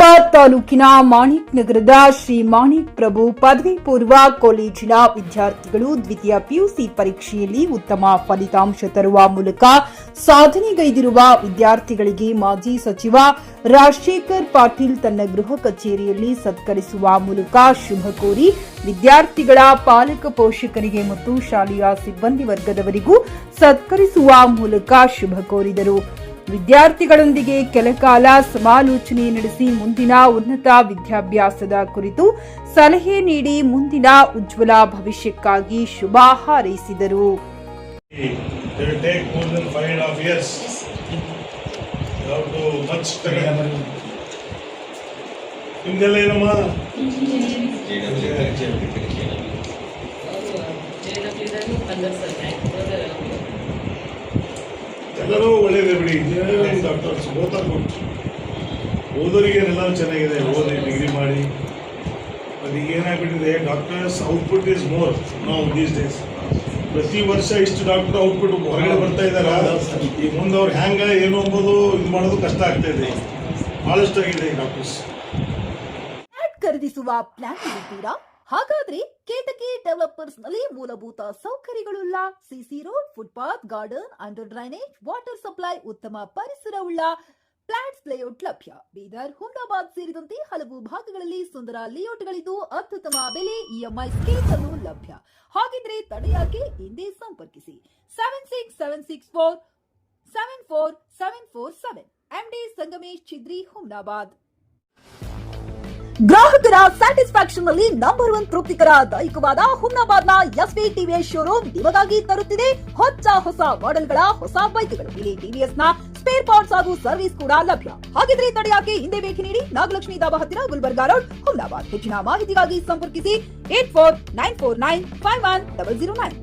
ಹುಮ್ನಾಬಾದ್ ತಾಲೂಕಿನ ಮಾಣಿಕ್ ನಗರದ ಶ್ರೀ ಮಾಣಿಕ್ ಪ್ರಭು ಪದವಿ ಪೂರ್ವ ಕಾಲೇಜಿನ ವಿದ್ಯಾರ್ಥಿಗಳು ದ್ವಿತೀಯ ಪಿಯುಸಿ ಪರೀಕ್ಷೆಯಲ್ಲಿ ಉತ್ತಮ ಫಲಿತಾಂಶ ತರುವ ಮೂಲಕ ಸಾಧನೆಗೈದಿರುವ ವಿದ್ಯಾರ್ಥಿಗಳಿಗೆ ಮಾಜಿ ಸಚಿವ ರಾಜಶೇಖರ್ ಪಾಟೀಲ್ ತನ್ನ ಗೃಹ ಕಚೇರಿಯಲ್ಲಿ ಸತ್ಕರಿಸುವ ಮೂಲಕ ಶುಭ ಕೋರಿ ವಿದ್ಯಾರ್ಥಿಗಳ ಪಾಲಕ ಪೋಷಕರಿಗೆ ಮತ್ತು ಶಾಲೆಯ ಸಿಬ್ಬಂದಿ ವರ್ಗದವರಿಗೂ ಸತ್ಕರಿಸುವ ಮೂಲಕ ಶುಭ ಕೋರಿದರು. ವಿದ್ಯಾರ್ಥಿಗಳೊಂದಿಗೆ ಕೆಲಕಾಲ ಸಮಾಲೋಚನೆ ನಡೆಸಿ ಮುಂದಿನ ಉನ್ನತ ವಿದ್ಯಾಭ್ಯಾಸದ ಕುರಿತು ಸಲಹೆ ನೀಡಿ ಮುಂದಿನ ಉಜ್ವಲ ಭವಿಷ್ಯಕ್ಕಾಗಿ ಶುಭ ಹಾರೈಸಿದರು. ಎಲ್ಲರೂ ಒಳ್ಳೆಯದೇ ಬಿಡಿ. ಇಂಜಿನಿಯರಿಂಗ್ ಡಾಕ್ಟರ್ಸ್ ಬೋತಾಗ್ಬಿಟ್ಟು ಓದೋರಿಗೆ ಎಲ್ಲ ಚೆನ್ನಾಗಿದೆ, ಓದಿ ಡಿಗ್ರಿ ಮಾಡಿ. ಅದು ಏನಾಗ್ಬಿಟ್ಟಿದೆ, ಡಾಕ್ಟರ್ಸ್ ಔಟ್ಪುಟ್ ಈಸ್ ಮೋರ್ ನಾವು ದೀಸ್ ಡೇಸ್. ಪ್ರತಿ ವರ್ಷ ಇಷ್ಟು ಡಾಕ್ಟರ್ ಔಟ್ಪುಟ್ ಹೊರಗಡೆ ಬರ್ತಾ ಇದ್ದಾರೆ. ಈ ಮುಂದೆ ಅವ್ರು ಹ್ಯಾಂಗ ಏನು ಅಂಬೋದು ಇದು ಮಾಡೋದು ಕಷ್ಟ ಆಗ್ತಾ ಇದೆ. ಬಹಳಷ್ಟು ಆಗಿದೆ ಡಾಕ್ಟರ್ಸ್. ಖರೀದಿಸುವ ಪ್ಲಾನ್ ಇದ್ದೀರಾ? ಹಾಗಾದ್ರೆ ಕೇತಕಿ ಡೆವಲಪರ್ಸ್ ನಲ್ಲಿ ಮೂಲಭೂತ ಸೌಕರ್ಯಗಳುಳ್ಳ CC road, footpath, garden, under drainage, water supply, ಉತ್ತಮ ಪರಿಸರವುಳ್ಳ ಫ್ಲಾಟ್ಸ್ ಲೇಔಟ್ ಲಭ್ಯ. ಬೀದರ್, ಹುಮ್ನಾಬಾದ್ ಸೇರಿದಂತೆ ಹಲವು ಭಾಗಗಳಲ್ಲಿ ಸುಂದರ ಲೇಔಟ್ಗಳಿದ್ದು ಅತ್ಯುತ್ತಮ ಬೆಲೆ, ಇಎಂಐ ಸ್ಕೀಮ್ಸ್ ಅನ್ನು ಲಭ್ಯ. ಹಾಗಿದ್ರೆ ತಡೆಯಾಕೆ ಹಿಂದೆ ಸಂಪರ್ಕಿಸಿ 7676474747 ಎಂಡಿ ಸಂಗಮೇಶ್ ಚಿದ್ರಿ, ಹುಮ್ನಾಬಾದ್. ಗ್ರಾಹಕರ ಸ್ಯಾಟಿಸ್ಫ್ಯಾಕ್ಷನ್ ನಲ್ಲಿ ನಂಬರ್ 1 ತೃಪ್ತಿಕರ ದೈಹಿಕವಾದ ಹುಮ್ನಾಬಾದ್ನ ಎಸ್ವಿ ಟಿವಿಎಸ್ ಶೋರೂಮ್ ನಿಮಗಾಗಿ ತರುತ್ತಿದೆ ಹೊಸ ಮಾಡೆಲ್ಗಳ ಹೊಸ ಬೈಕ್ಗಳು. ಇಲ್ಲಿ ಟಿವಿಎಸ್ ನ ಸ್ಪೇರ್ ಪಾರ್ಟ್ಸ್ ಹಾಗೂ ಸರ್ವಿಸ್ ಕೂಡ ಲಭ್ಯ. ಹಾಗಿದ್ರೆ ತಡೆಯಾಕೆ ಹಿಂದೆ ಭೇಟಿ ನೀಡಿ. ನಾಗಲಕ್ಷ್ಮಿ ಧಾಬಾ ಹತ್ತಿರ, ಗುಲ್ಬರ್ಗಾ ರೋಡ್, ಹುಮ್ನಾಬಾದ್. ಹೆಚ್ಚಿನ ಮಾಹಿತಿಗಾಗಿ ಸಂಪರ್ಕಿಸಿ 8494951009.